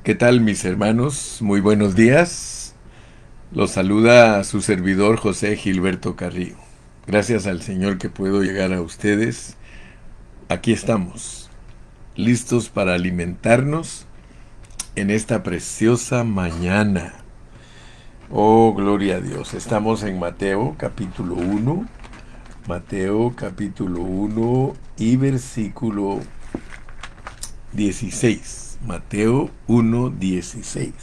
¿Qué tal, mis hermanos? Muy buenos días. Los saluda su servidor José Gilberto Carrillo. Gracias al Señor que puedo llegar a ustedes. Aquí estamos, listos para alimentarnos en esta preciosa mañana. Oh, gloria a Dios. Estamos en Mateo capítulo 1. Mateo capítulo 1 y versículo 16. Mateo 1:16.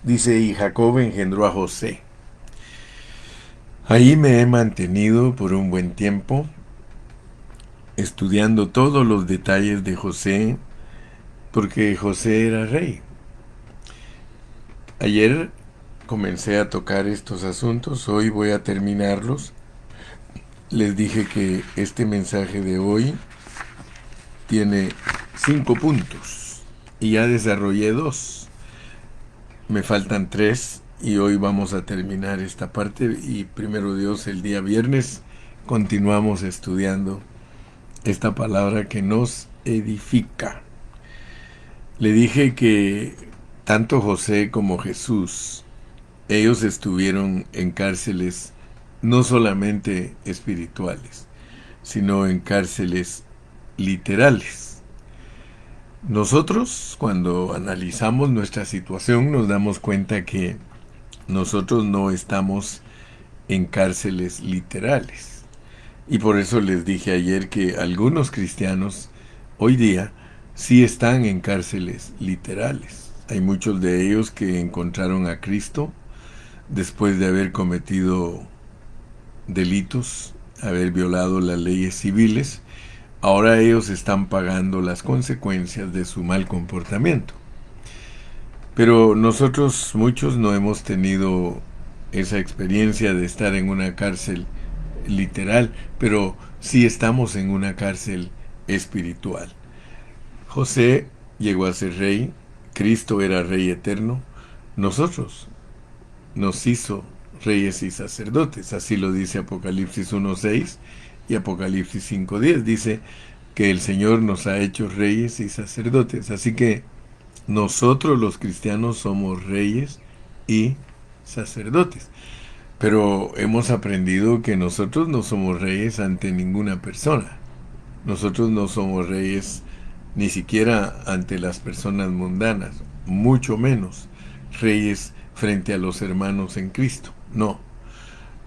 Dice, y Jacob engendró a José. Ahí me he mantenido por un buen tiempo, estudiando todos los detalles de José, porque José era rey. Ayer comencé a tocar estos asuntos, hoy voy a terminarlos. Les dije que este mensaje de hoy tiene 5 puntos y ya desarrollé 2. Me faltan 3 y hoy vamos a terminar esta parte y primero Dios el día viernes continuamos estudiando esta palabra que nos edifica. Le dije que tanto José como Jesús, ellos estuvieron en cárceles no solamente espirituales, sino en cárceles literales. Nosotros, cuando analizamos nuestra situación, nos damos cuenta que nosotros no estamos en cárceles literales. Y por eso les dije ayer que algunos cristianos hoy día sí están en cárceles literales. Hay muchos de ellos que encontraron a Cristo después de haber cometido delitos, haber violado las leyes civiles. Ahora ellos están pagando las consecuencias de su mal comportamiento. Pero nosotros muchos no hemos tenido esa experiencia de estar en una cárcel literal, pero sí estamos en una cárcel espiritual. José llegó a ser rey, Cristo era rey eterno, nosotros nos hizo reyes y sacerdotes, así lo dice Apocalipsis 1:6 y Apocalipsis 5:10, dice que el Señor nos ha hecho reyes y sacerdotes, así que nosotros los cristianos somos reyes y sacerdotes. Pero hemos aprendido que nosotros no somos reyes ante ninguna persona. Nosotros no somos reyes ni siquiera ante las personas mundanas, mucho menos reyes frente a los hermanos en Cristo. No,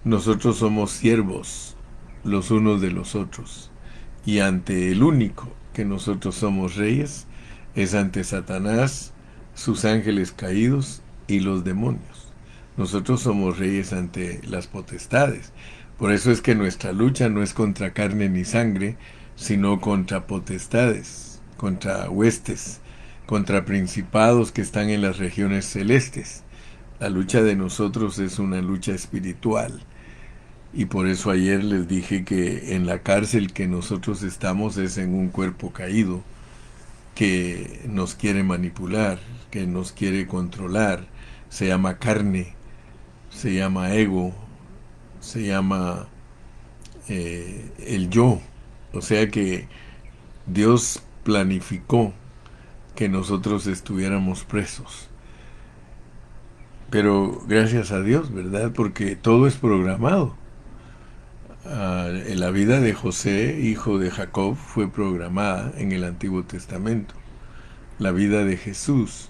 nosotros somos siervos los unos de los otros. Y ante el único que nosotros somos reyes es ante Satanás, sus ángeles caídos y los demonios. Nosotros somos reyes ante las potestades. Por eso es que nuestra lucha no es contra carne ni sangre, sino contra potestades, contra huestes, contra principados que están en las regiones celestes. La lucha de nosotros es una lucha espiritual. Y por eso ayer les dije que en la cárcel que nosotros estamos es en un cuerpo caído que nos quiere manipular, que nos quiere controlar. Se llama carne, se llama ego, se llama el yo. O sea que Dios planificó que nosotros estuviéramos presos. Pero gracias a Dios, ¿verdad? Porque todo es programado. La vida de José, hijo de Jacob, fue programada en el Antiguo Testamento. La vida de Jesús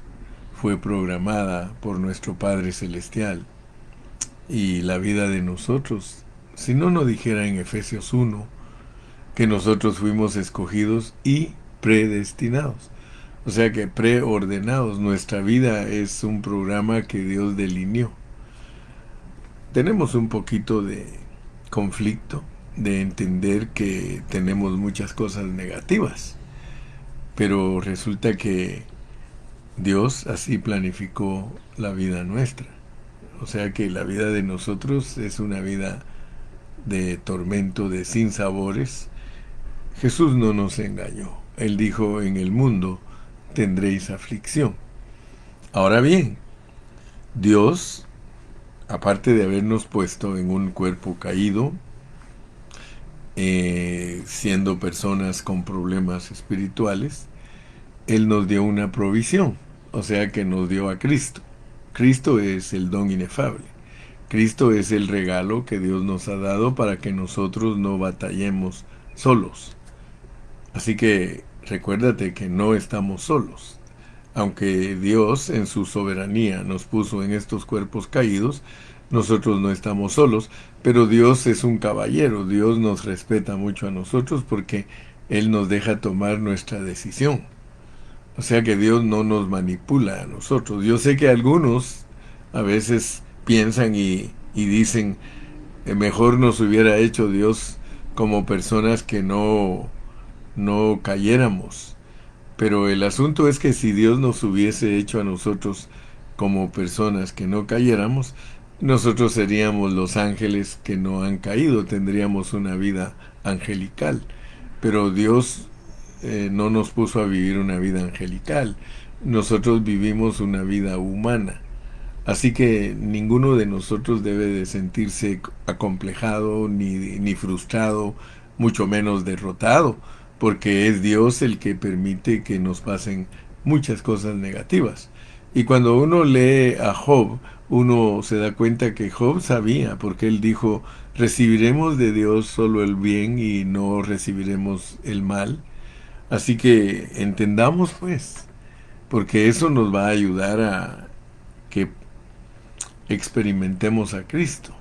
fue programada por nuestro Padre Celestial. Y la vida de nosotros, si no nos dijera en Efesios 1 que nosotros fuimos escogidos y predestinados. O sea que preordenados. Nuestra vida es un programa que Dios delineó. Tenemos un poquito de conflicto de entender que tenemos muchas cosas negativas, pero resulta que Dios así planificó la vida nuestra. O sea que la vida de nosotros es una vida de tormento, de sinsabores. Jesús no nos engañó. Él dijo, en el mundo tendréis aflicción. Ahora bien, Dios, aparte de habernos puesto en un cuerpo caído, siendo personas con problemas espirituales, Él nos dio una provisión. o sea que nos dio a Cristo. Cristo es el don inefable. Cristo es el regalo que Dios nos ha dado para que nosotros no batallemos solos. Así que recuérdate que no estamos solos. Aunque Dios en su soberanía nos puso en estos cuerpos caídos, nosotros no estamos solos, pero Dios es un caballero, Dios nos respeta mucho a nosotros porque Él nos deja tomar nuestra decisión. O sea que Dios no nos manipula a nosotros. Yo sé que algunos a veces piensan y dicen, mejor nos hubiera hecho Dios como personas que no cayéramos. Pero el asunto es que si Dios nos hubiese hecho a nosotros como personas que no cayéramos, nosotros seríamos los ángeles que no han caído, tendríamos una vida angelical. Pero Dios no nos puso a vivir una vida angelical, nosotros vivimos una vida humana. Así que ninguno de nosotros debe de sentirse acomplejado ni frustrado, mucho menos derrotado, porque es Dios el que permite que nos pasen muchas cosas negativas. Y cuando uno lee a Job, uno se da cuenta que Job sabía, porque él dijo, recibiremos de Dios solo el bien y no recibiremos el mal. Así que entendamos pues, porque eso nos va a ayudar a que experimentemos a Cristo.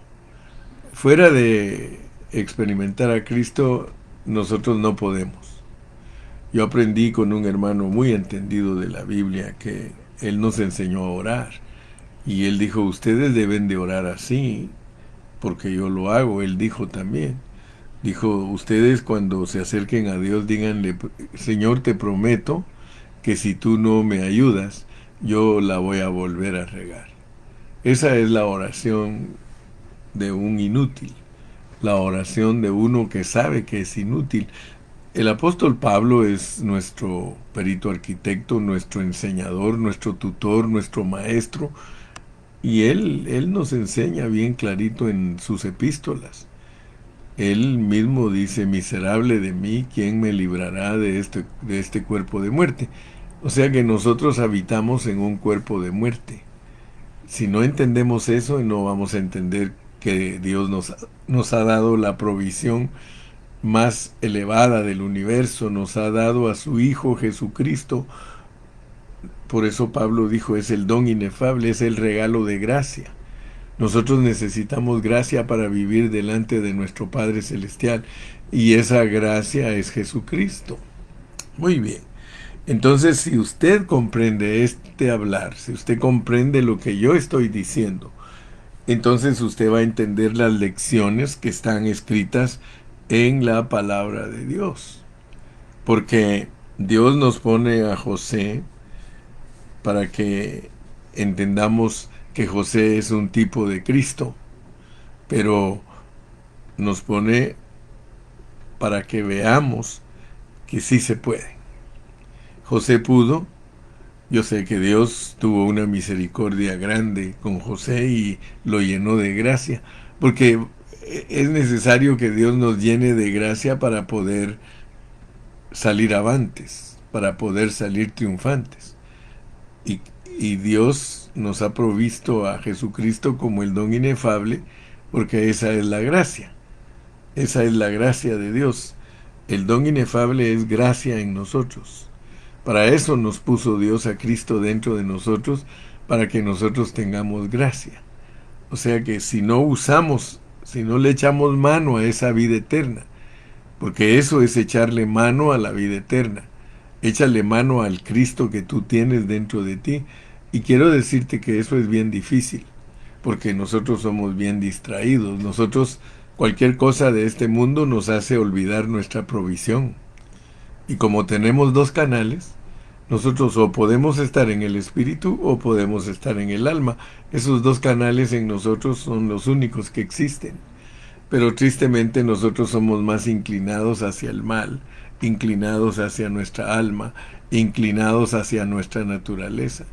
Fuera de experimentar a Cristo, nosotros no podemos. Yo aprendí con un hermano muy entendido de la Biblia que él nos enseñó a orar. Y él dijo, ustedes deben de orar así, porque yo lo hago. Él dijo también. Dijo, ustedes cuando se acerquen a Dios, díganle, Señor, te prometo que si tú no me ayudas, yo la voy a volver a regar. Esa es la oración de un inútil, la oración de uno que sabe que es inútil. El apóstol Pablo es nuestro perito arquitecto, nuestro enseñador, nuestro tutor, nuestro maestro, y él nos enseña bien clarito en sus epístolas. Él mismo dice, miserable de mí, ¿quién me librará de este cuerpo de muerte? O sea que nosotros habitamos en un cuerpo de muerte. Si no entendemos eso, no vamos a entender que Dios nos ha dado la provisión más elevada del universo, nos ha dado a su Hijo Jesucristo. Por eso Pablo dijo, es el don inefable, es el regalo de gracia. Nosotros necesitamos gracia para vivir delante de nuestro Padre Celestial, y esa gracia es Jesucristo. Muy bien. Entonces, si usted comprende este hablar, si usted comprende lo que yo estoy diciendo, entonces usted va a entender las lecciones que están escritas en la palabra de Dios. Porque Dios nos pone a José para que entendamos que José es un tipo de Cristo, pero nos pone para que veamos que sí se puede. José pudo. Yo sé que Dios tuvo una misericordia grande con José y lo llenó de gracia, porque es necesario que Dios nos llene de gracia para poder salir avantes, para poder salir triunfantes. Y, y Dios nos ha provisto a Jesucristo como el don inefable, porque esa es la gracia. Esa es la gracia de Dios. El don inefable es gracia en nosotros. Para eso nos puso Dios a Cristo dentro de nosotros, para que nosotros tengamos gracia. O sea que si no usamos, si no le echamos mano a esa vida eterna, porque eso es echarle mano a la vida eterna, échale mano al Cristo que tú tienes dentro de ti. Y quiero decirte que eso es bien difícil, porque nosotros somos bien distraídos. Nosotros, cualquier cosa de este mundo nos hace olvidar nuestra provisión. Y como tenemos dos canales, nosotros o podemos estar en el espíritu o podemos estar en el alma. Esos dos canales en nosotros son los únicos que existen. Pero tristemente nosotros somos más inclinados hacia el mal, inclinados hacia nuestra alma, inclinados hacia nuestra naturaleza.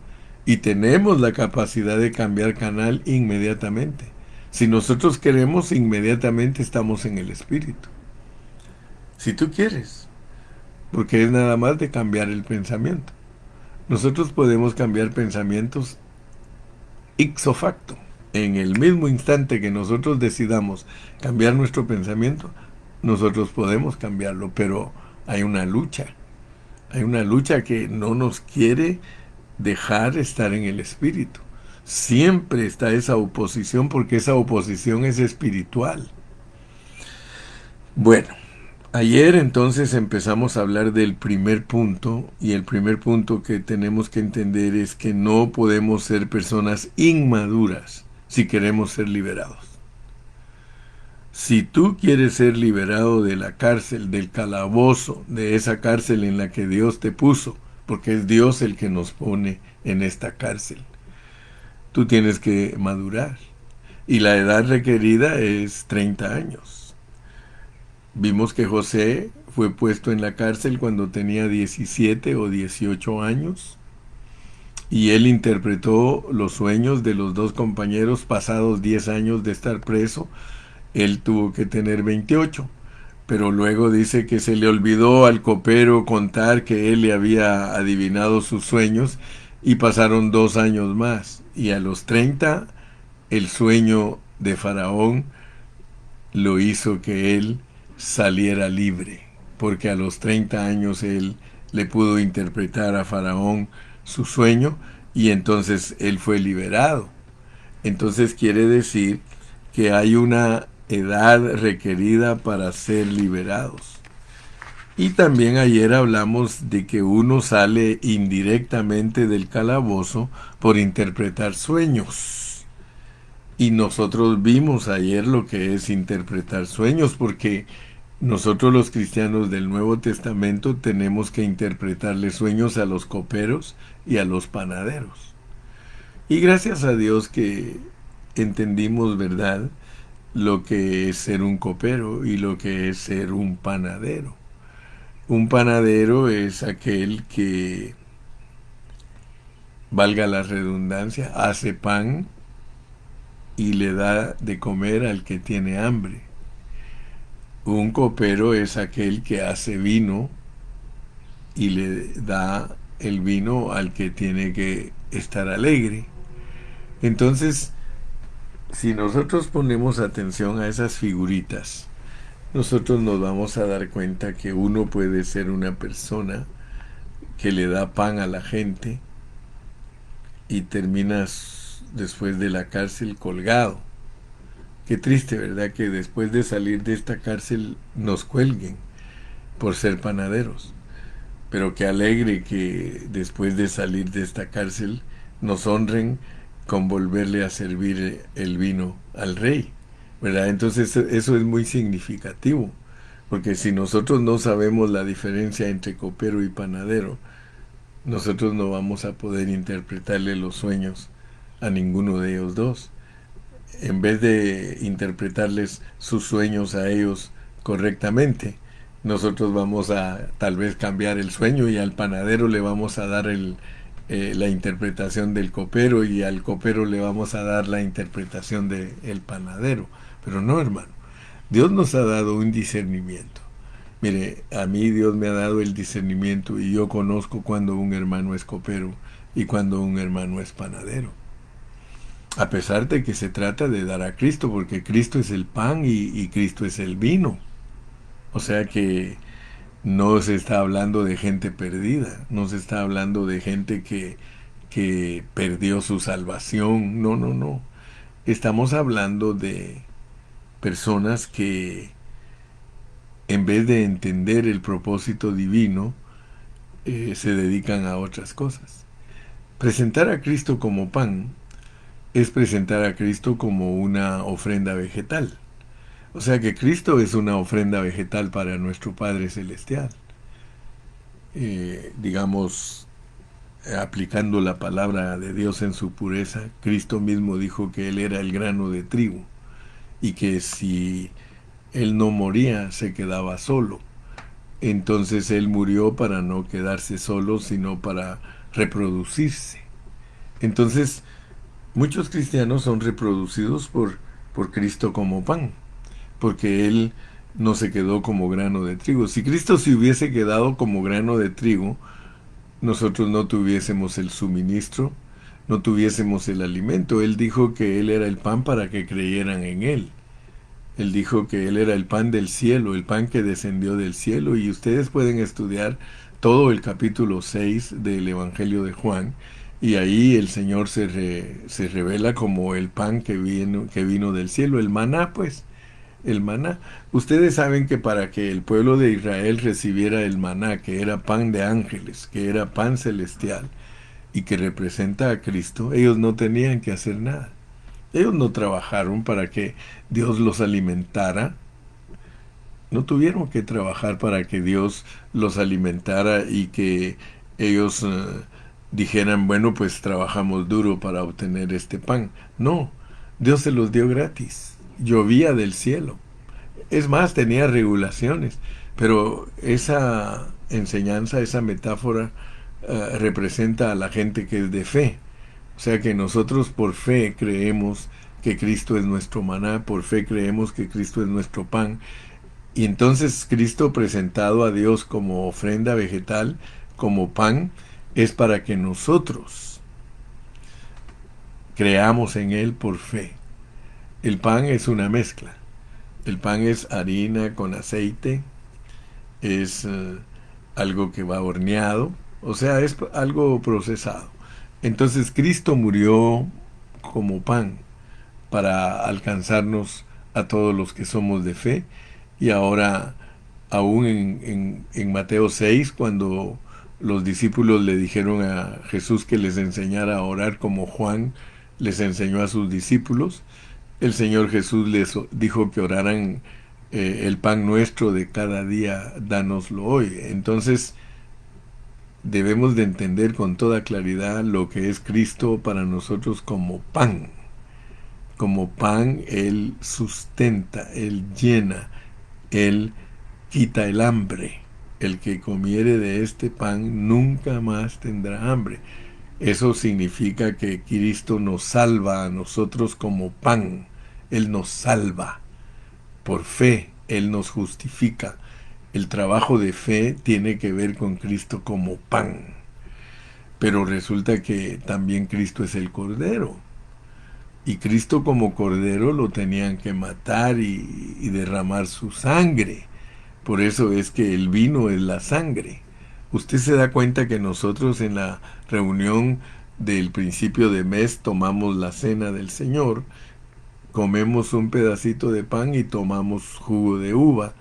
Y tenemos la capacidad de cambiar canal inmediatamente. Si nosotros queremos, inmediatamente estamos en el espíritu. Si tú quieres, porque es nada más de cambiar el pensamiento. Nosotros podemos cambiar pensamientos ipso facto. En el mismo instante que nosotros decidamos cambiar nuestro pensamiento, nosotros podemos cambiarlo, pero hay una lucha. Hay una lucha que no nos quiere dejar estar en el espíritu. Siempre está esa oposición porque esa oposición es espiritual. Bueno, ayer entonces empezamos a hablar del primer punto, y el primer punto que tenemos que entender es que no podemos ser personas inmaduras si queremos ser liberados. Si tú quieres ser liberado de la cárcel, del calabozo, de esa cárcel en la que Dios te puso, porque es Dios el que nos pone en esta cárcel, tú tienes que madurar. Y la edad requerida es 30 años. Vimos que José fue puesto en la cárcel cuando tenía 17 o 18 años, y él interpretó los sueños de los dos compañeros pasados 10 años de estar preso. Él tuvo que tener 28, pero luego dice que se le olvidó al copero contar que él le había adivinado sus sueños, y pasaron 2 años más, y a los 30 el sueño de Faraón lo hizo que él saliera libre, porque a los 30 años él le pudo interpretar a Faraón su sueño, y entonces él fue liberado. Entonces quiere decir que hay una edad requerida para ser liberados. Y también ayer hablamos de que uno sale indirectamente del calabozo por interpretar sueños. Y nosotros vimos ayer lo que es interpretar sueños, porque nosotros los cristianos del Nuevo Testamento tenemos que interpretarle sueños a los coperos y a los panaderos. Y gracias a Dios que entendimos, ¿verdad?, lo que es ser un copero y lo que es ser un panadero. Un panadero es aquel que, valga la redundancia, hace pan y le da de comer al que tiene hambre. Un copero es aquel que hace vino y le da el vino al que tiene que estar alegre. Entonces, si nosotros ponemos atención a esas figuritas, nosotros nos vamos a dar cuenta que uno puede ser una persona que le da pan a la gente y terminas después de la cárcel colgado. Qué triste, ¿verdad?, que después de salir de esta cárcel nos cuelguen por ser panaderos. Pero qué alegre que después de salir de esta cárcel nos honren con volverle a servir el vino al rey, ¿verdad? Entonces eso es muy significativo, porque si nosotros no sabemos la diferencia entre copero y panadero, nosotros no vamos a poder interpretarle los sueños a ninguno de ellos dos. En vez de interpretarles sus sueños a ellos correctamente, nosotros vamos a tal vez cambiar el sueño, y al panadero le vamos a dar la interpretación del copero, y al copero le vamos a dar la interpretación del panadero. Pero no, hermano. Dios nos ha dado un discernimiento. Mire, a mí Dios me ha dado el discernimiento, y yo conozco cuando un hermano es copero y cuando un hermano es panadero. A pesar de que se trata de dar a Cristo, porque Cristo es el pan y Cristo es el vino. O sea que no se está hablando de gente perdida, no se está hablando de gente que perdió su salvación. No, no, no. Estamos hablando de personas que, en vez de entender el propósito divino, se dedican a otras cosas. Presentar a Cristo como pan es presentar a Cristo como una ofrenda vegetal. O sea que Cristo es una ofrenda vegetal para nuestro Padre Celestial. Digamos, aplicando la palabra de Dios en su pureza, Cristo mismo dijo que Él era el grano de trigo, y que si Él no moría, se quedaba solo. Entonces Él murió para no quedarse solo, sino para reproducirse. Entonces, muchos cristianos son reproducidos por Cristo como pan, porque Él no se quedó como grano de trigo. Si Cristo se hubiese quedado como grano de trigo, nosotros no tuviésemos el suministro, no tuviésemos el alimento. Él dijo que Él era el pan para que creyeran en Él. Él dijo que Él era el pan del cielo, el pan que descendió del cielo, y ustedes pueden estudiar todo el capítulo 6 del Evangelio de Juan, y ahí el Señor se revela como el pan que vino del cielo, el maná, pues, el maná. Ustedes saben que para que el pueblo de Israel recibiera el maná, que era pan de ángeles, que era pan celestial, y que representa a Cristo, ellos no tenían que hacer nada. Ellos no trabajaron para que Dios los alimentara. No tuvieron que trabajar para que Dios los alimentara y que ellos dijeran, bueno, pues trabajamos duro para obtener este pan. No, Dios se los dio gratis. Llovía del cielo. Es más, tenía regulaciones. Pero esa enseñanza, esa metáfora, representa a la gente que es de fe. O sea que nosotros por fe creemos que Cristo es nuestro maná, por fe creemos que Cristo es nuestro pan. Y entonces Cristo presentado a Dios como ofrenda vegetal, como pan, es para que nosotros creamos en Él por fe. El pan es una mezcla. El pan es harina con aceite, es algo que va horneado, o sea, es algo procesado. Entonces Cristo murió como pan para alcanzarnos a todos los que somos de fe. Y ahora, aún en Mateo 6, cuando los discípulos le dijeron a Jesús que les enseñara a orar como Juan les enseñó a sus discípulos, el Señor Jesús les dijo que oraran el pan nuestro de cada día, dánoslo hoy. Entonces, debemos de entender con toda claridad lo que es Cristo para nosotros como pan. Como pan, Él sustenta, Él llena, Él quita el hambre. El que comiere de este pan nunca más tendrá hambre. Eso significa que Cristo nos salva a nosotros como pan. Él nos salva. Por fe, Él nos justifica. El trabajo de fe tiene que ver con Cristo como pan. Pero resulta que también Cristo es el Cordero. Y Cristo como Cordero lo tenían que matar y derramar su sangre. Por eso es que el vino es la sangre. Usted se da cuenta que nosotros en la reunión del principio de mes tomamos la cena del Señor, comemos un pedacito de pan y tomamos jugo de uva,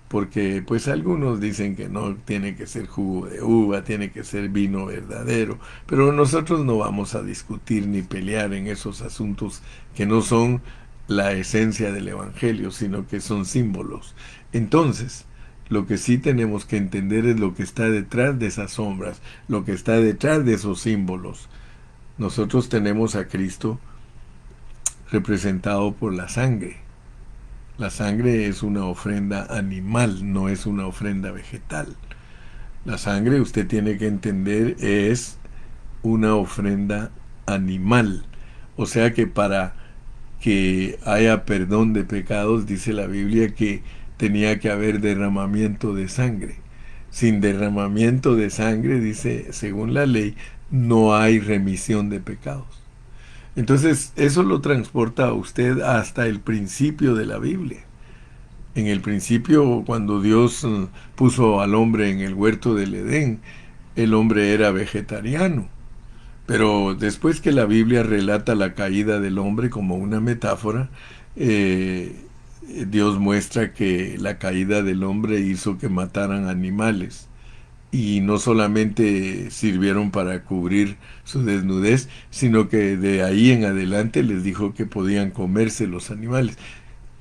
porque pues algunos dicen que no tiene que ser jugo de uva, tiene que ser vino verdadero, pero nosotros no vamos a discutir ni pelear en esos asuntos que no son la esencia del Evangelio, sino que son símbolos. Entonces, lo que sí tenemos que entender es lo que está detrás de esas sombras, lo que está detrás de esos símbolos. Nosotros tenemos a Cristo representado por la sangre. La sangre es una ofrenda animal, no es una ofrenda vegetal. La sangre, usted tiene que entender, es una ofrenda animal. O sea que para que haya perdón de pecados, dice la Biblia que tenía que haber derramamiento de sangre. Sin derramamiento de sangre, dice, según la ley, no hay remisión de pecados. Entonces, eso lo transporta a usted hasta el principio de la Biblia. En el principio, cuando Dios puso al hombre en el huerto del Edén, el hombre era vegetariano. Pero después que la Biblia relata la caída del hombre como una metáfora, Dios muestra que la caída del hombre hizo que mataran animales. Y no solamente sirvieron para cubrir su desnudez, sino que de ahí en adelante les dijo que podían comerse los animales.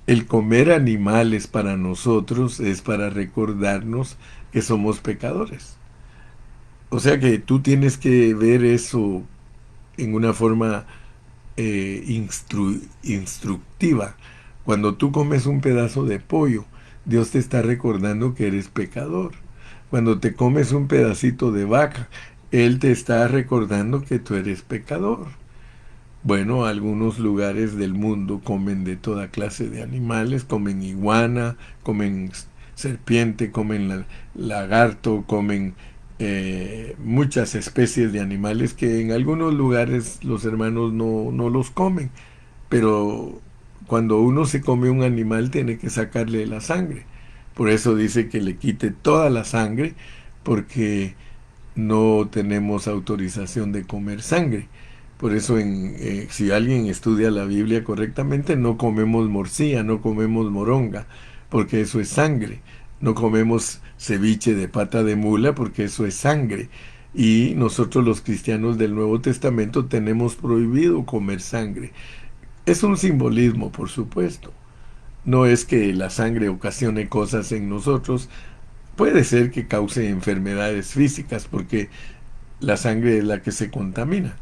El comer animales para nosotros es para recordarnos que somos pecadores. O sea que tú tienes que ver eso en una forma instructiva. Cuando tú comes un pedazo de pollo, Dios te está recordando que eres pecador. Cuando te comes un pedacito de vaca, Él te está recordando que tú eres pecador. Bueno, algunos lugares del mundo comen de toda clase de animales, comen iguana, comen serpiente, comen lagarto, comen muchas especies de animales que en algunos lugares los hermanos no los comen, pero cuando uno se come un animal tiene que sacarle la sangre. Por eso dice que le quite toda la sangre, porque no tenemos autorización de comer sangre. Por eso si alguien estudia la Biblia correctamente, no comemos morcilla, no comemos moronga, porque eso es sangre. No comemos ceviche de pata de mula, porque eso es sangre. Y nosotros los cristianos del Nuevo Testamento tenemos prohibido comer sangre. Es un simbolismo, por supuesto. No es que la sangre ocasione cosas en nosotros. Puede ser que cause enfermedades físicas, porque la sangre es la que se contamina.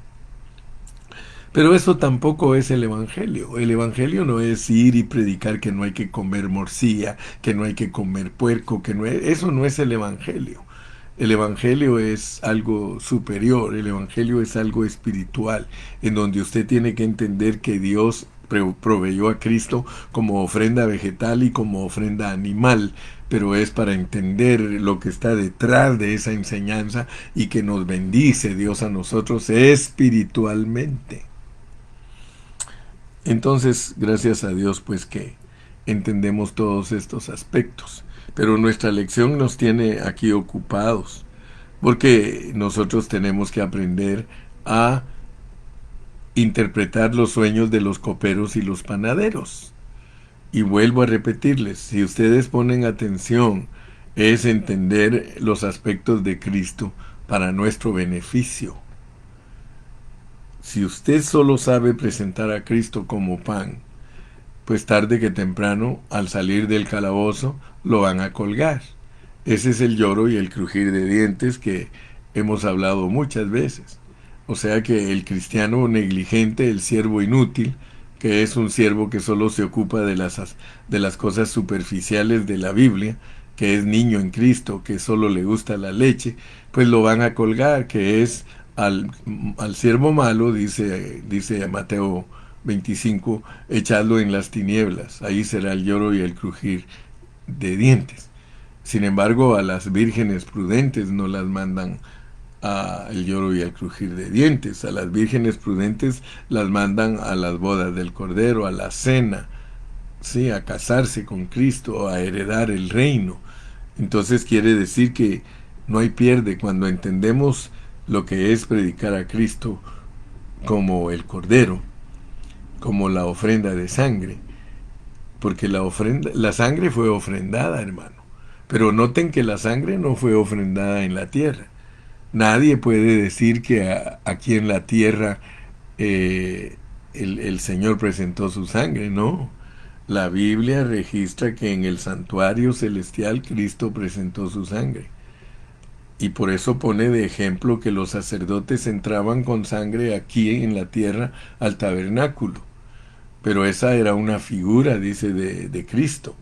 Pero eso tampoco es el Evangelio. El Evangelio no es ir y predicar que no hay que comer morcilla, que no hay que comer puerco, eso no es el Evangelio. El Evangelio es algo superior, el Evangelio es algo espiritual, en donde usted tiene que entender que Dios proveyó a Cristo como ofrenda vegetal y como ofrenda animal, pero es para entender lo que está detrás de esa enseñanza y que nos bendice Dios a nosotros espiritualmente. Entonces, gracias a Dios, pues que entendemos todos estos aspectos. Pero nuestra lección nos tiene aquí ocupados, porque nosotros tenemos que aprender a interpretar los sueños de los coperos y los panaderos. Y vuelvo a repetirles, si ustedes ponen atención, es entender los aspectos de Cristo para nuestro beneficio. Si usted solo sabe presentar a Cristo como pan, pues tarde que temprano, al salir del calabozo, lo van a colgar. Ese es el lloro y el crujir de dientes que hemos hablado muchas veces. O sea que el cristiano negligente, el siervo inútil, que es un siervo que solo se ocupa de las cosas superficiales de la Biblia, que es niño en Cristo, que solo le gusta la leche, pues lo van a colgar, que es al siervo malo, dice Mateo 25, echadlo en las tinieblas, ahí será el lloro y el crujir de dientes. Sin embargo, a las vírgenes prudentes no las mandan al lloro y al crujir de dientes. A las vírgenes prudentes las mandan a las bodas del Cordero, a la cena, sí, a casarse con Cristo, a heredar el reino. Entonces quiere decir que no hay pierde cuando entendemos lo que es predicar a Cristo como el Cordero, como la ofrenda de sangre, porque la sangre fue ofrendada, hermano. Pero noten que la sangre no fue ofrendada en la tierra. Nadie puede decir que aquí en la tierra el Señor presentó su sangre, no. La Biblia registra que en el santuario celestial Cristo presentó su sangre. Y por eso pone de ejemplo que los sacerdotes entraban con sangre aquí en la tierra al tabernáculo. Pero esa era una figura, dice, de Cristo.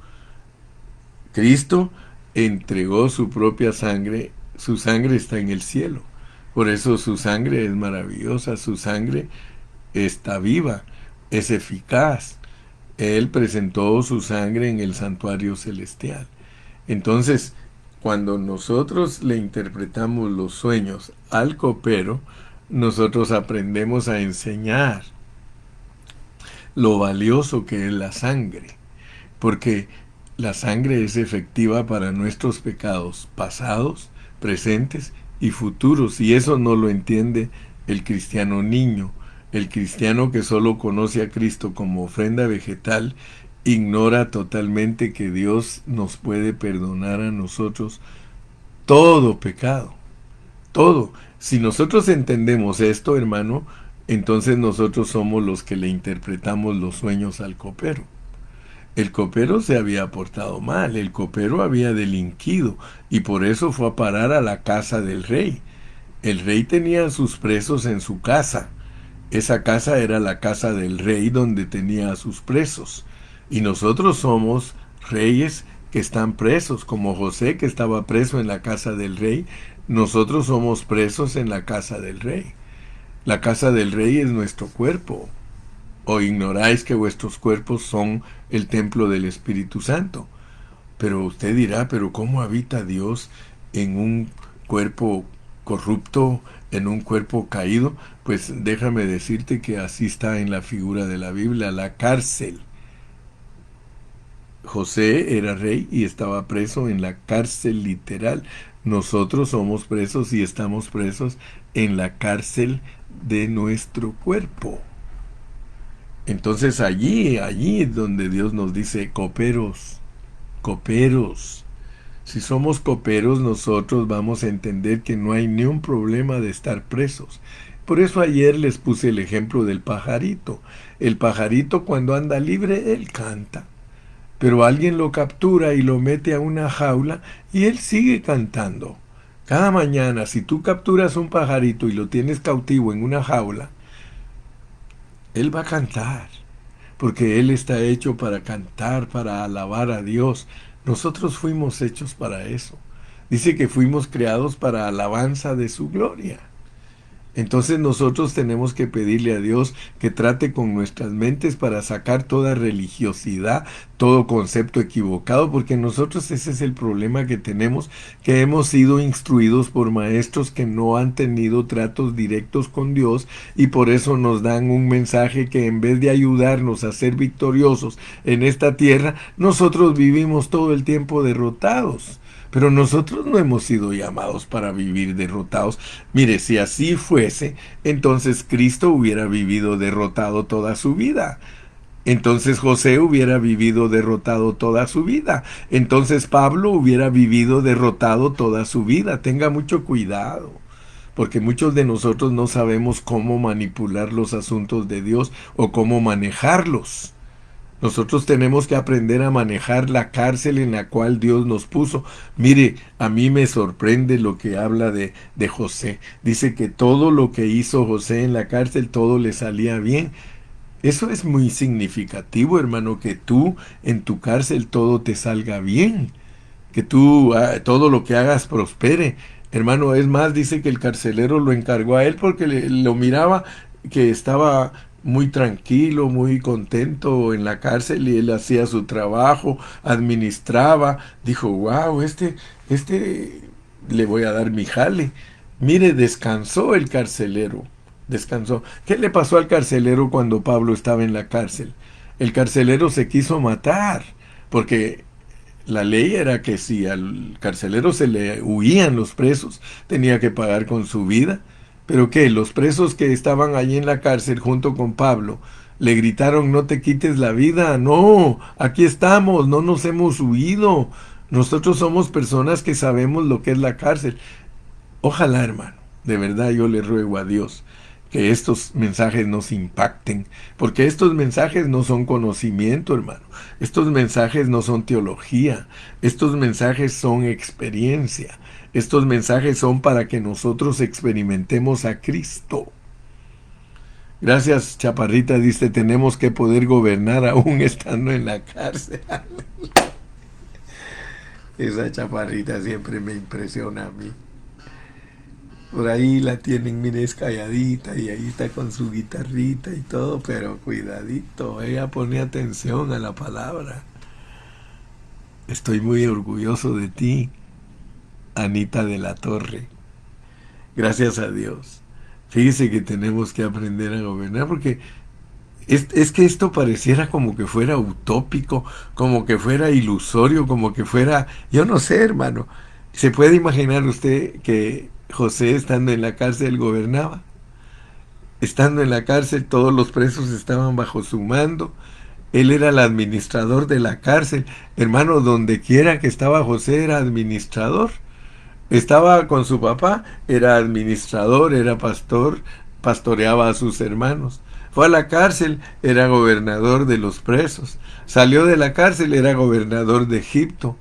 Cristo entregó su propia sangre, su sangre está en el cielo. Por eso su sangre es maravillosa, su sangre está viva, es eficaz. Él presentó su sangre en el santuario celestial. Entonces, cuando nosotros le interpretamos los sueños al copero, nosotros aprendemos a enseñar lo valioso que es la sangre, porque la sangre es efectiva para nuestros pecados pasados, presentes y futuros, y eso no lo entiende el cristiano niño. El cristiano que solo conoce a Cristo como ofrenda vegetal ignora totalmente que Dios nos puede perdonar a nosotros todo pecado, todo. Si nosotros entendemos esto, hermano, entonces nosotros somos los que le interpretamos los sueños al copero. El copero se había portado mal, el copero había delinquido y por eso fue a parar a la casa del rey. El rey tenía a sus presos en su casa. Esa casa era la casa del rey donde tenía a sus presos. Y nosotros somos reyes que están presos, como José que estaba preso en la casa del rey. Nosotros somos presos en la casa del rey. La casa del rey es nuestro cuerpo. ¿O ignoráis que vuestros cuerpos son el templo del Espíritu Santo? Pero usted dirá, pero ¿cómo habita Dios en un cuerpo corrupto, en un cuerpo caído, pues déjame decirte que así está en la figura de la Biblia, la cárcel. José era rey y estaba preso en la cárcel literal. Nosotros somos presos y estamos presos en la cárcel de nuestro cuerpo. Entonces allí es donde Dios nos dice, coperos, coperos. Si somos coperos, nosotros vamos a entender que no hay ni un problema de estar presos. Por eso ayer les puse el ejemplo del pajarito. El pajarito cuando anda libre, él canta. Pero alguien lo captura y lo mete a una jaula y él sigue cantando. Cada mañana, si tú capturas un pajarito y lo tienes cautivo en una jaula, él va a cantar, porque él está hecho para cantar, para alabar a Dios. Nosotros fuimos hechos para eso. Dice que fuimos creados para alabanza de su gloria. Entonces nosotros tenemos que pedirle a Dios que trate con nuestras mentes para sacar toda religiosidad, todo concepto equivocado, porque nosotros ese es el problema que tenemos, que hemos sido instruidos por maestros que no han tenido tratos directos con Dios y por eso nos dan un mensaje que en vez de ayudarnos a ser victoriosos en esta tierra, nosotros vivimos todo el tiempo derrotados. Pero nosotros no hemos sido llamados para vivir derrotados. Mire, si así fuese, entonces Cristo hubiera vivido derrotado toda su vida. Entonces José hubiera vivido derrotado toda su vida. Entonces Pablo hubiera vivido derrotado toda su vida. Tenga mucho cuidado, porque muchos de nosotros no sabemos cómo manipular los asuntos de Dios o cómo manejarlos. Nosotros tenemos que aprender a manejar la cárcel en la cual Dios nos puso. Mire, a mí me sorprende lo que habla de José. Dice que todo lo que hizo José en la cárcel, todo le salía bien. Eso es muy significativo, hermano, que tú en tu cárcel todo te salga bien. Que tú todo lo que hagas prospere. Hermano, es más, dice que el carcelero lo encargó a él porque lo miraba que estaba muy tranquilo, muy contento en la cárcel y él hacía su trabajo, administraba, dijo, wow, este le voy a dar mi jale. Mire, descansó el carcelero, descansó. ¿Qué le pasó al carcelero cuando Pablo estaba en la cárcel? El carcelero se quiso matar, porque la ley era que si al carcelero se le huían los presos, tenía que pagar con su vida. Pero que los presos que estaban allí en la cárcel junto con Pablo le gritaron, no te quites la vida, no, aquí estamos, no nos hemos huido. Nosotros somos personas que sabemos lo que es la cárcel. Ojalá, hermano, de verdad yo le ruego a Dios que estos mensajes nos impacten, porque estos mensajes no son conocimiento, hermano. Estos mensajes no son teología. Estos mensajes son experiencia. Estos mensajes son para que nosotros experimentemos a Cristo. Gracias, Chaparrita, dice, tenemos que poder gobernar aún estando en la cárcel. Esa Chaparrita siempre me impresiona a mí. Por ahí la tienen, mire, es calladita y ahí está con su guitarrita y todo, pero cuidadito, ella pone atención a la palabra. Estoy muy orgulloso de ti, Anita de la Torre. Gracias a Dios. Fíjese que tenemos que aprender a gobernar porque es que esto pareciera como que fuera utópico, como que fuera ilusorio, como que fuera, yo no sé, hermano. ¿Se puede imaginar usted que José estando en la cárcel gobernaba? Estando en la cárcel todos los presos estaban bajo su mando. Él era el administrador de la cárcel. Hermano, donde quiera que estaba José era administrador. Estaba con su papá, era administrador, era pastor, pastoreaba a sus hermanos. Fue a la cárcel, era gobernador de los presos. Salió de la cárcel, era gobernador de Egipto.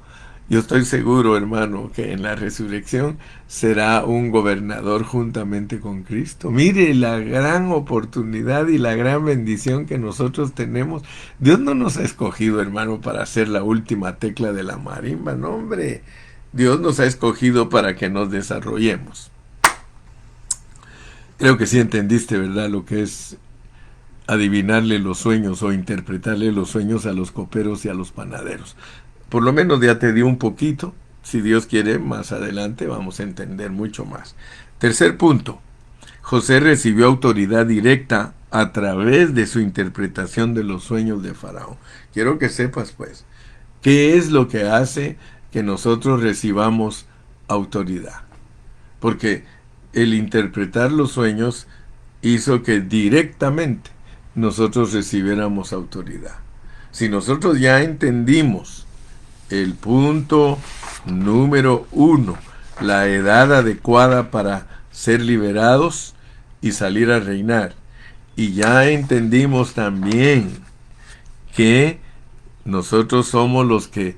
Yo estoy seguro, hermano, que en la resurrección será un gobernador juntamente con Cristo. Mire la gran oportunidad y la gran bendición que nosotros tenemos. Dios no nos ha escogido, hermano, para ser la última tecla de la marimba, no, hombre. Dios nos ha escogido para que nos desarrollemos. Creo que sí entendiste, ¿verdad?, lo que es adivinarle los sueños o interpretarle los sueños a los coperos y a los panaderos. Por lo menos ya te dio un poquito Si Dios quiere, más adelante vamos a entender mucho más. Tercer punto. José recibió autoridad directa a través de su interpretación de los sueños de Faraón. Quiero que sepas, pues, qué es lo que hace que nosotros recibamos autoridad. Porque el interpretar los sueños hizo que directamente nosotros recibiéramos autoridad. Si nosotros ya entendimos el punto número 1, la edad adecuada para ser liberados y salir a reinar, y ya entendimos también que nosotros somos los que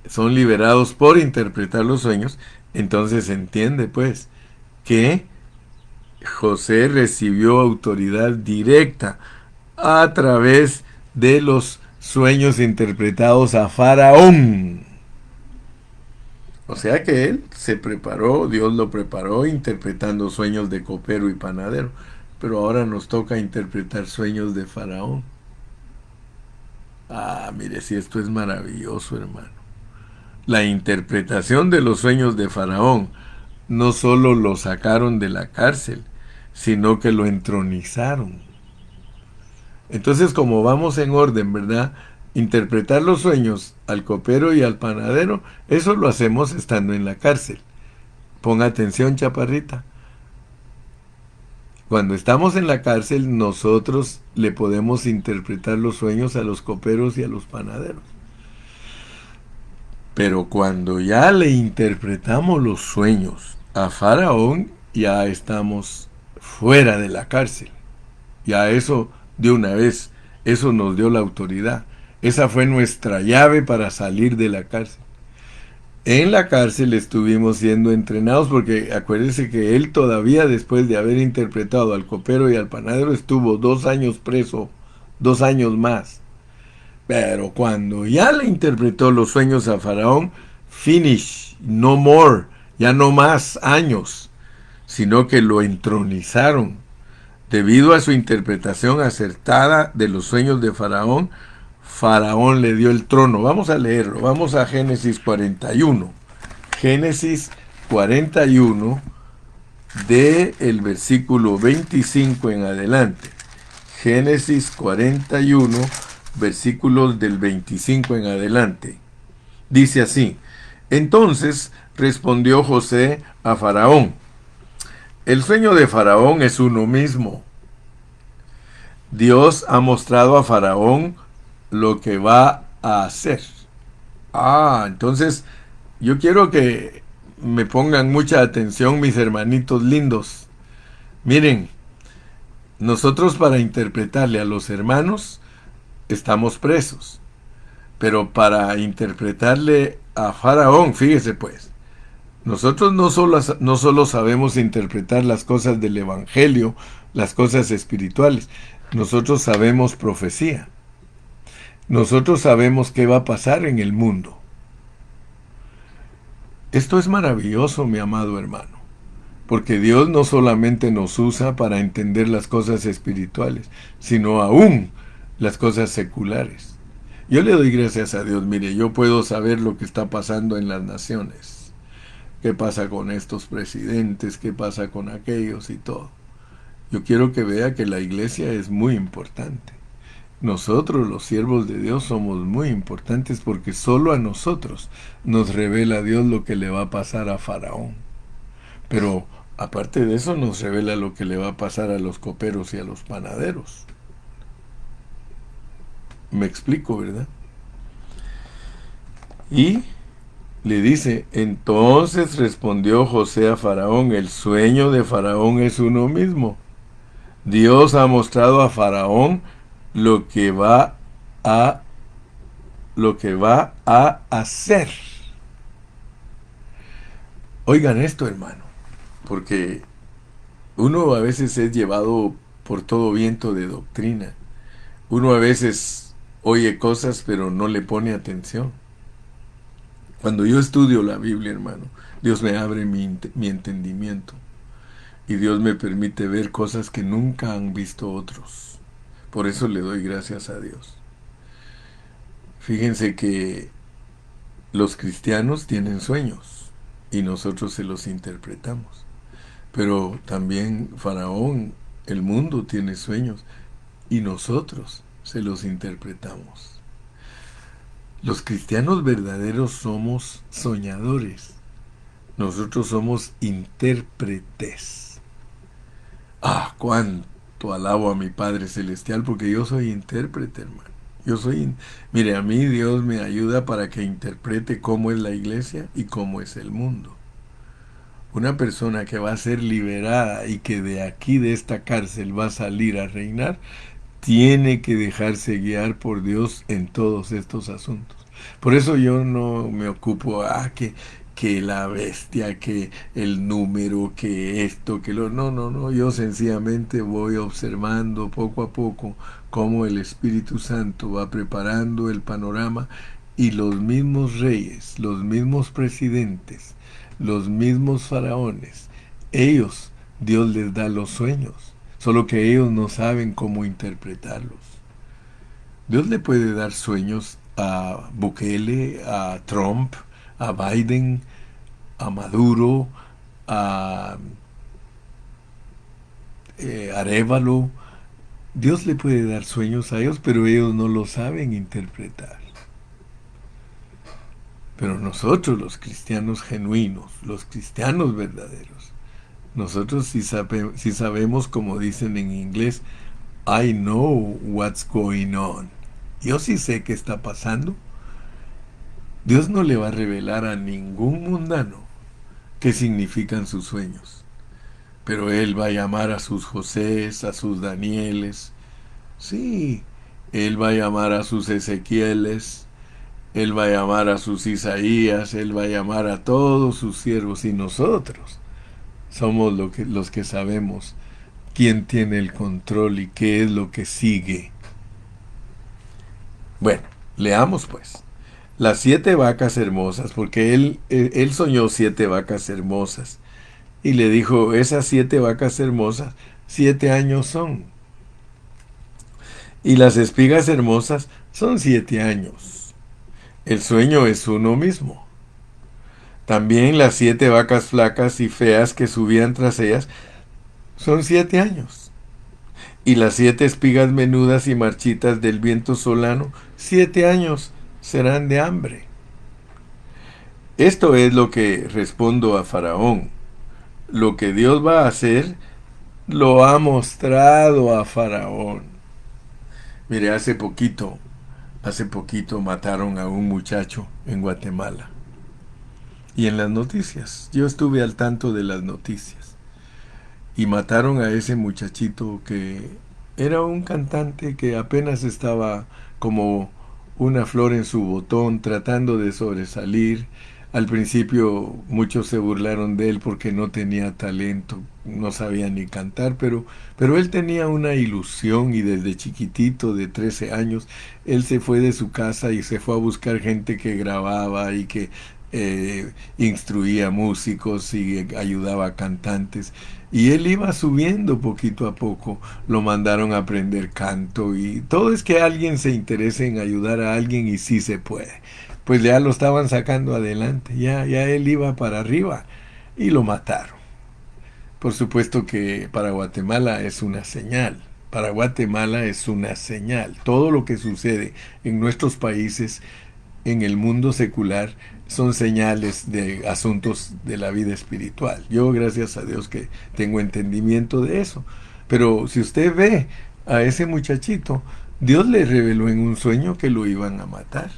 son liberados por interpretar los sueños, entonces entiende pues que José recibió autoridad directa a través de los sueños interpretados a Faraón. O sea que él se preparó, Dios lo preparó interpretando sueños de copero y panadero, pero ahora nos toca interpretar sueños de Faraón. Ah, mire, si esto es maravilloso, hermano. La interpretación de los sueños de Faraón no solo lo sacaron de la cárcel, sino que lo entronizaron. Entonces, como vamos en orden, ¿verdad? Interpretar los sueños al copero y al panadero, eso lo hacemos estando en la cárcel. Ponga atención, chaparrita. Cuando estamos en la cárcel, nosotros le podemos interpretar los sueños a los coperos y a los panaderos. Pero cuando ya le interpretamos los sueños a Faraón, ya estamos fuera de la cárcel. Ya eso de una vez, eso nos dio la autoridad. Esa fue nuestra llave para salir de la cárcel. En la cárcel estuvimos siendo entrenados porque acuérdense que él todavía después de haber interpretado al copero y al panadero estuvo 2 años preso, 2 años más. Pero cuando ya le interpretó los sueños a Faraón, finish, no more, ya no más años, sino que lo entronizaron. Debido a su interpretación acertada de los sueños de Faraón, Faraón le dio el trono. Vamos a leerlo, vamos a Génesis 41. Génesis 41, del versículo 25 en adelante. Génesis 41, versículos del 25 en adelante. Dice así: entonces respondió José a Faraón: el sueño de Faraón es uno mismo. Dios ha mostrado a Faraón lo que va a hacer. Entonces yo quiero que me pongan mucha atención, mis hermanitos lindos. Miren, nosotros para interpretarle a los hermanos estamos presos, pero para interpretarle a Faraón, fíjese pues, nosotros no solo sabemos interpretar las cosas del Evangelio, las cosas espirituales, nosotros sabemos profecía. Nosotros sabemos qué va a pasar en el mundo. Esto es maravilloso, mi amado hermano, porque Dios no solamente nos usa para entender las cosas espirituales, sino aún las cosas seculares. Yo le doy gracias a Dios, mire, yo puedo saber lo que está pasando en las naciones. ¿Qué pasa con estos presidentes? ¿Qué pasa con aquellos y todo? Yo quiero que vea que la iglesia es muy importante. Nosotros, los siervos de Dios, somos muy importantes porque solo a nosotros nos revela Dios lo que le va a pasar a Faraón. Pero aparte de eso, nos revela lo que le va a pasar a los coperos y a los panaderos. Me explico, ¿verdad? Y le dice: entonces respondió José a Faraón: el sueño de Faraón es uno mismo. Dios ha mostrado a Faraón lo que va a hacer. Oigan esto, hermano, porque uno a veces es llevado por todo viento de doctrina. Uno a veces oye cosas pero no le pone atención. Cuando yo estudio la Biblia, hermano, Dios me abre mi entendimiento y Dios me permite ver cosas que nunca han visto otros. Por eso le doy gracias a Dios. Fíjense que Los cristianos tienen sueños y nosotros se los interpretamos. Pero también Faraón, el mundo tiene sueños y nosotros se los interpretamos. Los cristianos verdaderos somos soñadores. Nosotros somos intérpretes. Ah, cuánto alabo a mi Padre Celestial porque yo soy intérprete, hermano. Mire, a mí Dios me ayuda para que interprete cómo es la iglesia y cómo es el mundo. Una persona que va a ser liberada y que de aquí, de esta cárcel, va a salir a reinar, tiene que dejarse guiar por Dios en todos estos asuntos. Por eso yo no me ocupo, que la bestia, que el número, que esto, que lo... No, no, no, yo sencillamente voy observando poco a poco cómo el Espíritu Santo va preparando el panorama y los mismos reyes, los mismos presidentes, los mismos faraones, ellos, Dios les da los sueños, solo que ellos no saben cómo interpretarlos. Dios le puede dar sueños a Bukele, a Trump, a Biden, a Maduro, a Arévalo. Dios le puede dar sueños a ellos, pero ellos no lo saben interpretar. Pero nosotros, los cristianos genuinos, los cristianos verdaderos, nosotros sí sabemos, como dicen en inglés, I know what's going on. Yo sí sé qué está pasando. Dios no le va a revelar a ningún mundano qué significan sus sueños. Pero Él va a llamar a sus Josés, a sus Danieles. Sí, Él va a llamar a sus Ezequieles. Él va a llamar a sus Isaías. Él va a llamar a todos sus siervos. Y nosotros somos los que sabemos quién tiene el control y qué es lo que sigue. Bueno, leamos pues. Las 7 vacas hermosas, porque él soñó 7 vacas hermosas. Y le dijo, esas 7 vacas hermosas, 7 años son. Y las espigas hermosas son 7 años. El sueño es uno mismo. También las 7 vacas flacas y feas que subían tras ellas son 7 años. Y las 7 espigas menudas y marchitas del viento solano, 7 años serán de hambre. Esto es lo que respondo a Faraón. Lo que Dios va a hacer, lo ha mostrado a Faraón. Mire, hace poquito mataron a un muchacho en Guatemala. Y en las noticias, yo estuve al tanto de las noticias. Y mataron a ese muchachito que era un cantante que apenas estaba como una flor en su botón, tratando de sobresalir. Al principio muchos se burlaron de él porque no tenía talento, no sabía ni cantar, pero él tenía una ilusión y desde chiquitito, de 13 años, él se fue de su casa y se fue a buscar gente que grababa y que instruía músicos y ayudaba a cantantes. Y él iba subiendo poquito a poco, lo mandaron a aprender canto y todo es que alguien se interese en ayudar a alguien y sí se puede. Pues ya lo estaban sacando adelante, ya él iba para arriba y lo mataron. Por supuesto que para Guatemala es una señal. Para Guatemala es una señal. Todo lo que sucede en nuestros países, en el mundo secular, son señales de asuntos de la vida espiritual. Yo, gracias a Dios, que tengo entendimiento de eso. Pero si usted ve a ese muchachito, Dios le reveló en un sueño que lo iban a matar.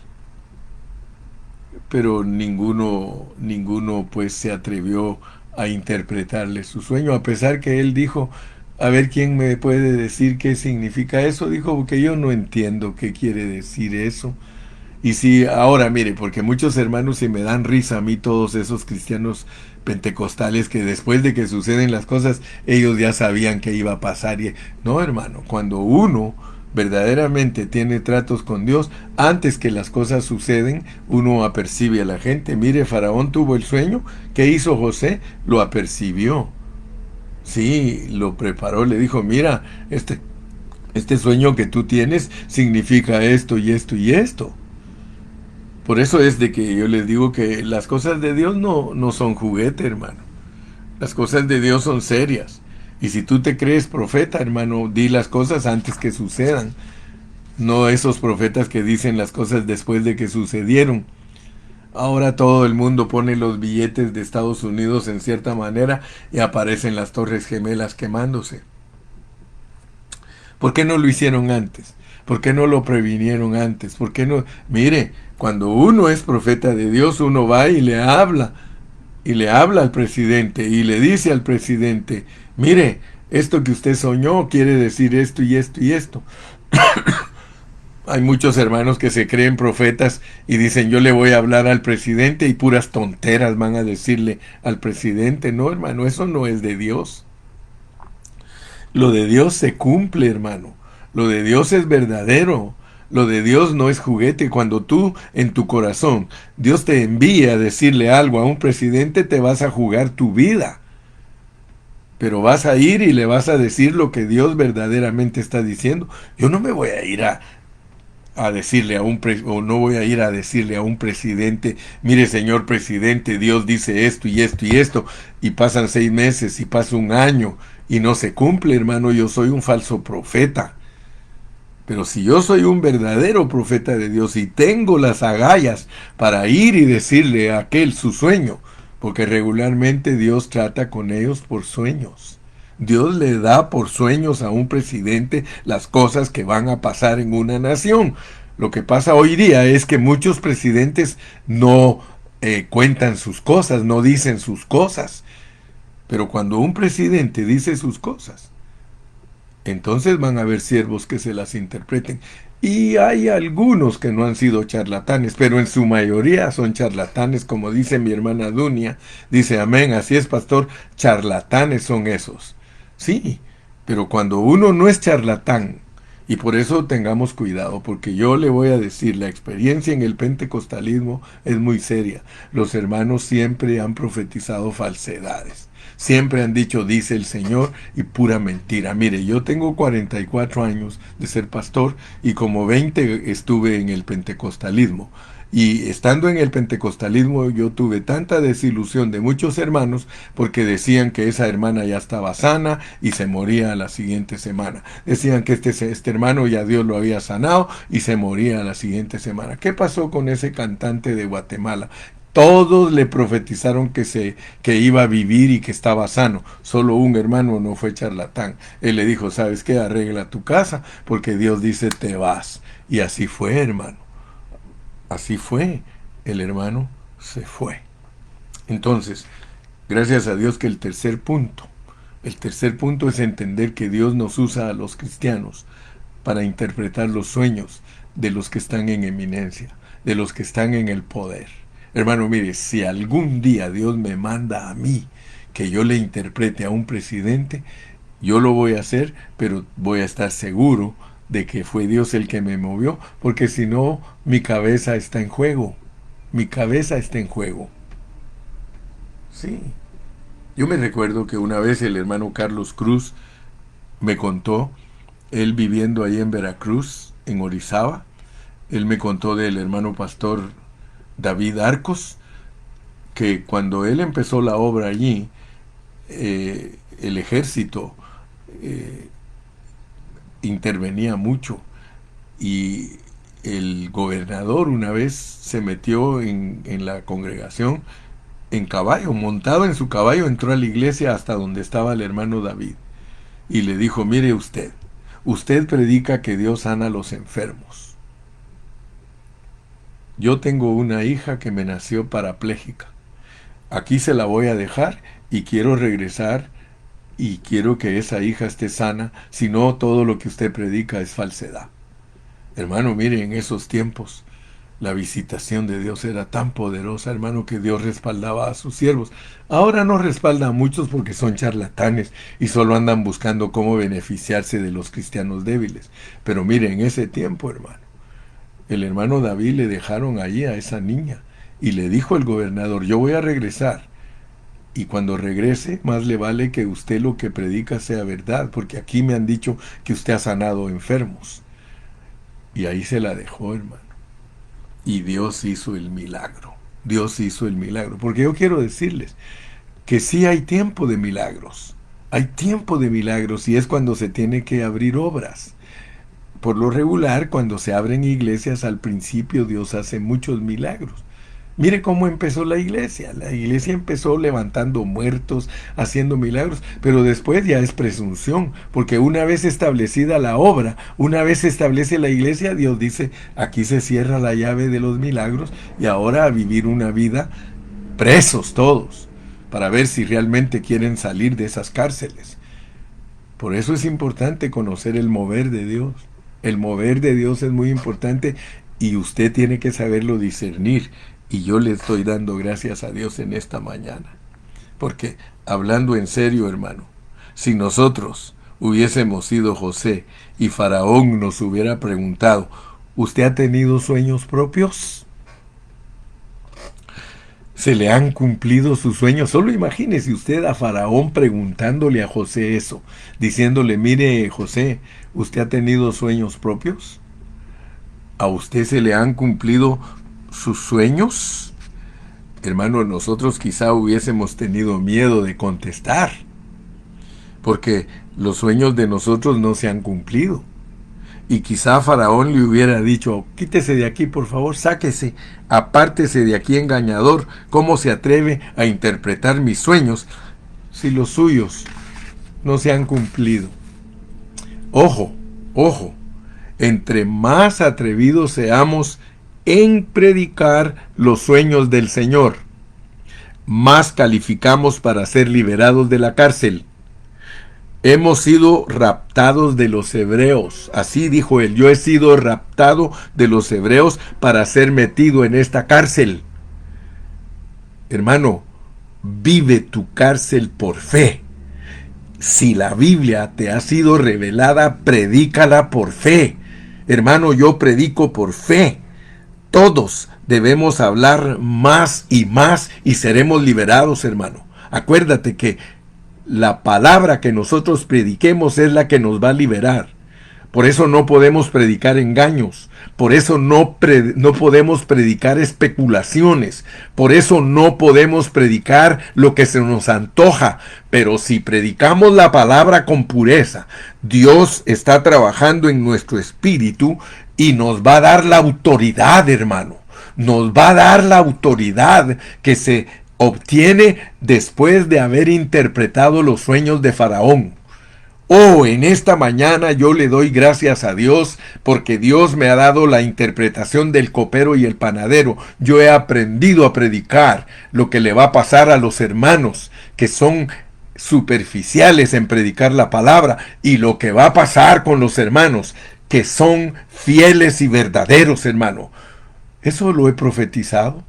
Pero ninguno pues se atrevió a interpretarle su sueño, a pesar que él dijo, a ver quién me puede decir qué significa eso. Dijo, porque yo no entiendo qué quiere decir eso. Y si ahora, mire, porque muchos hermanos se me dan risa a mí, todos esos cristianos pentecostales que después de que suceden las cosas, ellos ya sabían que iba a pasar. No, hermano, cuando uno verdaderamente tiene tratos con Dios, antes que las cosas suceden, uno apercibe a la gente. Mire, Faraón tuvo el sueño, ¿qué hizo José? Lo apercibió. Sí, lo preparó, le dijo, mira, este sueño que tú tienes significa esto y esto y esto. Por eso es de que yo les digo que las cosas de Dios no son juguete, hermano. Las cosas de Dios son serias. Y si tú te crees profeta, hermano, di las cosas antes que sucedan. No esos profetas que dicen las cosas después de que sucedieron. Ahora todo el mundo pone los billetes de Estados Unidos en cierta manera y aparecen las Torres Gemelas quemándose. ¿Por qué no lo hicieron antes? ¿Por qué no lo previnieron antes? ¿Por qué no? Mire, cuando uno es profeta de Dios, uno va y le habla al presidente y le dice al presidente, mire, esto que usted soñó quiere decir esto y esto y esto. Hay muchos hermanos que se creen profetas y dicen yo le voy a hablar al presidente y puras tonteras van a decirle al presidente. No, hermano, eso no es de Dios. Lo de Dios se cumple, hermano. Lo de Dios es verdadero. Lo de Dios no es juguete. Cuando tú en tu corazón Dios te envía a decirle algo a un presidente, te vas a jugar tu vida. Pero vas a ir y le vas a decir lo que Dios verdaderamente está diciendo. Yo no me voy a ir a decirle a o no voy a ir a decirle a un presidente, mire señor presidente, Dios dice esto y esto y esto, y pasan 6 meses y pasa un año y no se cumple, hermano. Yo soy un falso profeta. Pero si yo soy un verdadero profeta de Dios y tengo las agallas para ir y decirle a aquel su sueño, porque regularmente Dios trata con ellos por sueños. Dios le da por sueños a un presidente las cosas que van a pasar en una nación. Lo que pasa hoy día es que muchos presidentes no cuentan sus cosas, no dicen sus cosas. Pero cuando un presidente dice sus cosas, entonces van a haber siervos que se las interpreten. Y hay algunos que no han sido charlatanes, pero en su mayoría son charlatanes, como dice mi hermana Dunia. Dice, amén, así es, pastor, charlatanes son esos. Sí, pero cuando uno no es charlatán, y por eso tengamos cuidado, porque yo le voy a decir, la experiencia en el pentecostalismo es muy seria. Los hermanos siempre han profetizado falsedades. Siempre han dicho, dice el Señor, y pura mentira. Mire, yo tengo 44 años de ser pastor y como 20 estuve en el pentecostalismo. Y estando en el pentecostalismo yo tuve tanta desilusión de muchos hermanos porque decían que esa hermana ya estaba sana y se moría a la siguiente semana. Decían que este hermano ya Dios lo había sanado y se moría a la siguiente semana. ¿Qué pasó con ese cantante de Guatemala? Todos le profetizaron que iba a vivir y que estaba sano. Solo un hermano no fue charlatán. Él le dijo, ¿sabes qué? Arregla tu casa porque Dios dice te vas. Y así fue, hermano. Así fue. El hermano se fue. Entonces, gracias a Dios que el tercer punto es entender que Dios nos usa a los cristianos para interpretar los sueños de los que están en eminencia, de los que están en el poder. Hermano, mire, si algún día Dios me manda a mí que yo le interprete a un presidente, yo lo voy a hacer, pero voy a estar seguro de que fue Dios el que me movió, porque si no, mi cabeza está en juego. Mi cabeza está en juego. Sí. Yo me recuerdo que una vez el hermano Carlos Cruz me contó, él viviendo ahí en Veracruz, en Orizaba, él me contó del hermano pastor David Arcos, que cuando él empezó la obra allí, el ejército intervenía mucho y el gobernador una vez se metió en la congregación en caballo, montado en su caballo, entró a la iglesia hasta donde estaba el hermano David y le dijo, mire usted predica que Dios sana a los enfermos. Yo tengo una hija que me nació parapléjica. Aquí se la voy a dejar y quiero regresar y quiero que esa hija esté sana, si no todo lo que usted predica es falsedad. Hermano, mire, en esos tiempos la visitación de Dios era tan poderosa, hermano, que Dios respaldaba a sus siervos. Ahora no respalda a muchos porque son charlatanes y solo andan buscando cómo beneficiarse de los cristianos débiles. Pero mire, en ese tiempo, hermano, el hermano David le dejaron allí a esa niña y le dijo el gobernador, yo voy a regresar y cuando regrese más le vale que usted lo que predica sea verdad, porque aquí me han dicho que usted ha sanado enfermos. Y ahí se la dejó, hermano. y Dios hizo el milagro. Dios hizo el milagro. Porque yo quiero decirles que sí hay tiempo de milagros. Hay tiempo de milagros y es cuando se tiene que abrir obras. Por lo regular, cuando se abren iglesias, al principio Dios hace muchos milagros. Mire cómo empezó la iglesia. La iglesia empezó levantando muertos, haciendo milagros, pero después ya es presunción, porque una vez establecida la obra, una vez se establece la iglesia, Dios dice, aquí se cierra la llave de los milagros y ahora a vivir una vida presos todos, para ver si realmente quieren salir de esas cárceles. Por eso es importante conocer el mover de Dios. El mover de Dios es muy importante y usted tiene que saberlo discernir. Y yo le estoy dando gracias a Dios en esta mañana. Porque, hablando en serio, hermano, si nosotros hubiésemos sido José y Faraón nos hubiera preguntado, ¿usted ha tenido sueños propios? ¿Se le han cumplido sus sueños? Solo imagínese usted a Faraón preguntándole a José eso, diciéndole, mire José, ¿usted ha tenido sueños propios? ¿A usted se le han cumplido sus sueños? Hermano, nosotros quizá hubiésemos tenido miedo de contestar, porque los sueños de nosotros no se han cumplido. Y quizá Faraón le hubiera dicho, quítese de aquí por favor, sáquese, apártese de aquí engañador, ¿cómo se atreve a interpretar mis sueños si los suyos no se han cumplido? Ojo, ojo, entre más atrevidos seamos en predicar los sueños del Señor, más calificamos para ser liberados de la cárcel. Hemos sido raptados de los hebreos. Así dijo él, yo he sido raptado de los hebreos para ser metido en esta cárcel. Hermano, vive tu cárcel por fe. Si la Biblia te ha sido revelada, predícala por fe. Hermano, yo predico por fe. Todos debemos hablar más y seremos liberados, hermano. Acuérdate que la palabra que nosotros prediquemos es la que nos va a liberar. Por eso no podemos predicar engaños. Por eso no podemos predicar especulaciones. Por eso no podemos predicar lo que se nos antoja. Pero si predicamos la palabra con pureza, Dios está trabajando en nuestro espíritu y nos va a dar la autoridad, hermano. Nos va a dar la autoridad que se obtiene después de haber interpretado los sueños de Faraón. Oh, en esta mañana yo le doy gracias a Dios porque Dios me ha dado la interpretación del copero y el panadero. Yo he aprendido a predicar lo que le va a pasar a los hermanos que son superficiales en predicar la palabra y lo que va a pasar con los hermanos que son fieles y verdaderos, hermano. Eso lo he profetizado.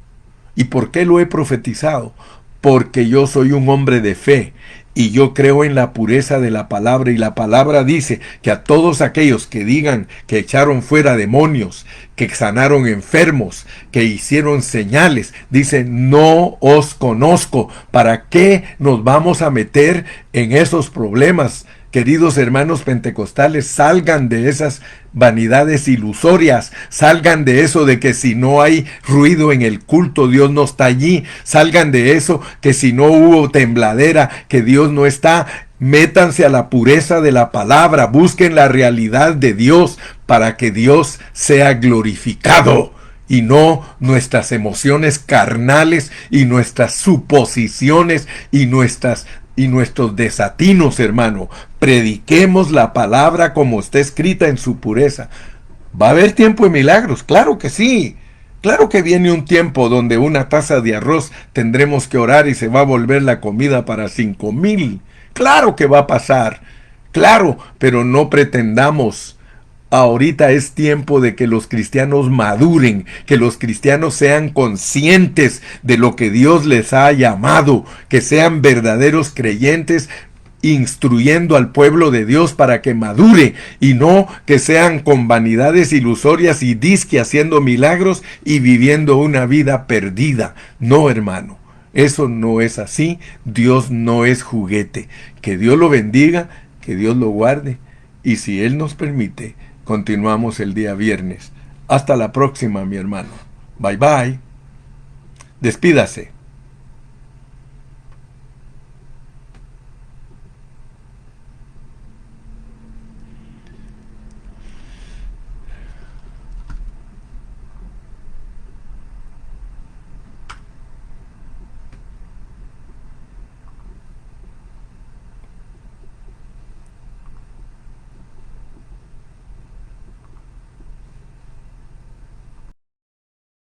¿Y por qué lo he profetizado? Porque yo soy un hombre de fe y yo creo en la pureza de la palabra, y la palabra dice que a todos aquellos que digan que echaron fuera demonios, que sanaron enfermos, que hicieron señales, dice, no os conozco. ¿Para qué nos vamos a meter en esos problemas? Queridos hermanos pentecostales, salgan de esas vanidades ilusorias, salgan de eso de que si no hay ruido en el culto, Dios no está allí, salgan de eso que si no hubo tembladera, que Dios no está. Métanse a la pureza de la palabra, busquen la realidad de Dios para que Dios sea glorificado y no nuestras emociones carnales y nuestras suposiciones y nuestros desatinos, hermano. Prediquemos la palabra como está escrita en su pureza. ¿Va a haber tiempo de milagros? Claro que sí. Claro que viene un tiempo donde una taza de arroz tendremos que orar y se va a volver la comida para 5,000. Claro que va a pasar. Claro, pero no pretendamos. Ahorita es tiempo de que los cristianos maduren, que los cristianos sean conscientes de lo que Dios les ha llamado, que sean verdaderos creyentes, instruyendo al pueblo de Dios para que madure, y no que sean con vanidades ilusorias y disque haciendo milagros y viviendo una vida perdida. No, hermano, eso no es así. Dios no es juguete. Que Dios lo bendiga, que Dios lo guarde, y si Él nos permite, continuamos el día viernes. Hasta la próxima, mi hermano. Bye bye. Despídase.